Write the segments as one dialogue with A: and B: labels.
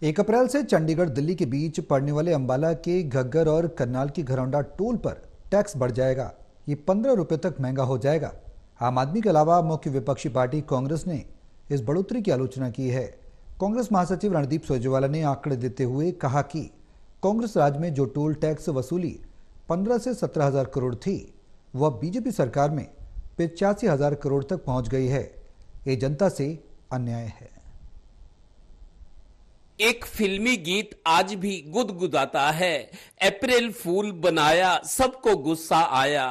A: 1 अप्रैल से चंडीगढ़ दिल्ली के बीच पड़ने वाले अंबाला के घग्गर और करनाल की घरौंडा टोल पर टैक्स बढ़ जाएगा। ये 15 रुपए तक महंगा हो जाएगा। आम आदमी के अलावा मुख्य विपक्षी पार्टी कांग्रेस ने इस बढ़ोतरी की आलोचना की है। कांग्रेस महासचिव रणदीप सुरजेवाला ने आंकड़े देते हुए कहा कि कांग्रेस राज में जो टोल टैक्स वसूली 15 से 17 हजार करोड़ थी, वह बीजेपी सरकार में 85 हजार करोड़ तक पहुंच गई है। ये जनता से अन्याय है।
B: एक फिल्मी गीत आज भी गुदगुदाता है। अप्रैल फूल बनाया, सबको गुस्सा आया।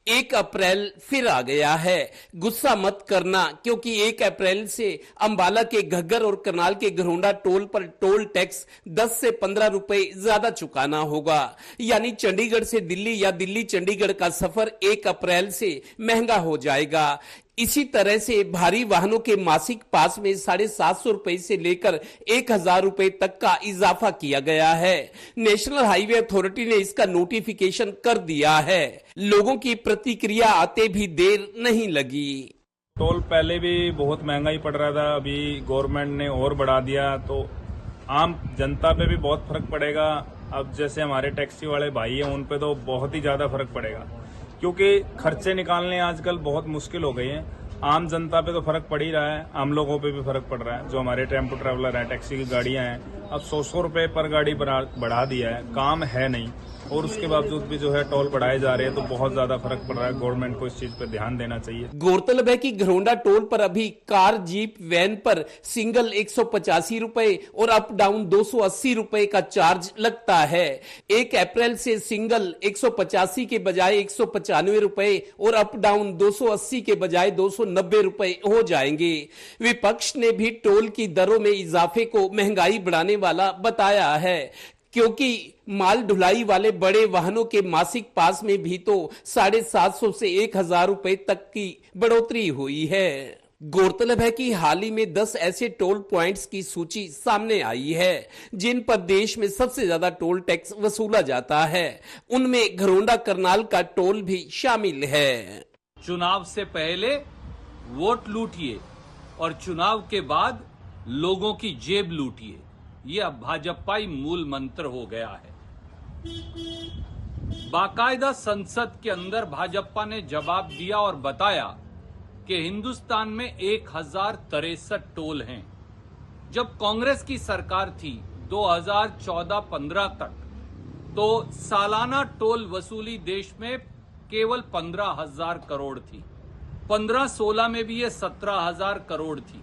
B: 1 अप्रैल फिर आ गया है। गुस्सा मत करना, क्योंकि 1 अप्रैल से अंबाला के घग्गर और करनाल के घरौंडा टोल पर टोल टैक्स 10 से 15 रुपए ज्यादा चुकाना होगा। यानी चंडीगढ़ से दिल्ली या दिल्ली चंडीगढ़ का सफर 1 अप्रैल से महंगा हो जाएगा। इसी तरह से भारी वाहनों के मासिक पास में 750 रुपए से लेकर 1000 रुपए तक का इजाफा किया गया है। नेशनल हाईवे अथॉरिटी ने इसका नोटिफिकेशन कर दिया है। लोगों की प्रतिक्रिया आते भी देर नहीं लगी।
C: टोल पहले भी बहुत महंगा ही पड़ रहा था, अभी गवर्नमेंट ने और बढ़ा दिया तो आम जनता पे भी बहुत फर्क पड़ेगा। अब जैसे हमारे टैक्सी वाले भाई हैं, उन पे तो बहुत ही ज्यादा फर्क पड़ेगा, क्योंकि खर्चे निकालने आजकल बहुत मुश्किल हो गई हैं। आम जनता पे तो फर्क पड़ ही रहा है, आम लोगों पे भी फर्क पड़ रहा है। जो हमारे टेम्पो ट्रैवलर हैं, टैक्सी की गाड़ियां हैं, अब 100 रुपए पर गाड़ी बढ़ा दिया है। काम है नहीं और उसके बावजूद भी जो है टोल बढ़ाए जा रहे हैं, तो बहुत ज्यादा फर्क पड़ रहा है। गवर्नमेंट को इस चीज पे ध्यान देना चाहिए।
B: गौरतलब है कि घरौंडा टोल पर अभी कार, जीप, वैन पर सिंगल 185 रुपए और अप डाउन 280 रुपए का चार्ज लगता है। 1 अप्रैल से सिंगल 185 के बजाय 195 रुपए और अप डाउन 280 के बजाय 290 रुपए हो जाएंगे। विपक्ष ने भी टोल की दरों में इजाफे को महंगाई बढ़ाने वाला बताया है, क्योंकि माल ढुलाई वाले बड़े वाहनों के मासिक पास में भी तो 750 से 1000 रुपए तक की बढ़ोतरी हुई है। गौरतलब है कि हाल ही में 10 ऐसे टोल पॉइंट्स की सूची सामने आई है जिन पर देश में सबसे ज्यादा टोल टैक्स वसूला जाता है। उनमें घरौंडा करनाल का टोल भी शामिल है।
D: चुनाव से पहले वोट लूटिए और चुनाव के बाद लोगों की जेब लूटिए, ये अब भाजपाई मूल मंत्र हो गया है। बाकायदा संसद के अंदर भाजपा ने जवाब दिया और बताया कि हिंदुस्तान में 1063 टोल हैं। जब कांग्रेस की सरकार थी 2014-15 तक, तो सालाना टोल वसूली देश में केवल 15,000 करोड़ थी। 15-16 में भी ये 17,000 करोड़ थी।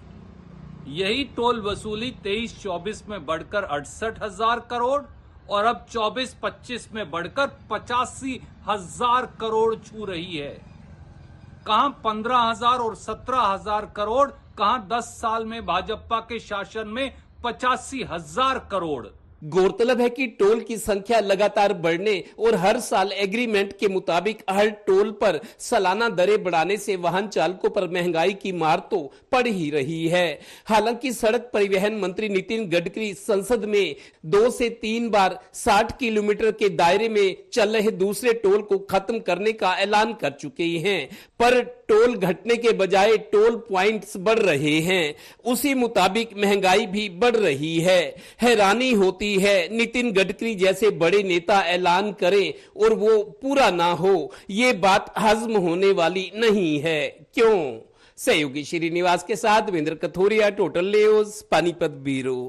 D: यही टोल वसूली 23-24 में बढ़कर 68,000 करोड़ और अब 24-25 में बढ़कर 85,000 करोड़ छू रही है। कहां 15,000 और 17,000 करोड़, कहां 10 साल में भाजपा के शासन में 85,000 करोड़।
B: गौरतलब है कि टोल की संख्या लगातार बढ़ने और हर साल एग्रीमेंट के मुताबिक हर टोल पर सालाना दरें बढ़ाने से वाहन चालकों पर महंगाई की मार तो पड़ ही रही है। हालांकि सड़क परिवहन मंत्री नितिन गडकरी संसद में 2 से 3 बार 60 किलोमीटर के दायरे में चल रहे दूसरे टोल को खत्म करने का ऐलान कर चुके हैं, पर टोल घटने के बजाय टोल पॉइंट्स बढ़ रहे हैं। उसी मुताबिक महंगाई भी बढ़ रही है। हैरानी होती है नितिन गडकरी जैसे बड़े नेता ऐलान करें और वो पूरा ना हो। ये बात हजम होने वाली नहीं है। क्यों? सहयोगी श्रीनिवास के साथ विंद्र Kathoria, total news, Panipat bureau.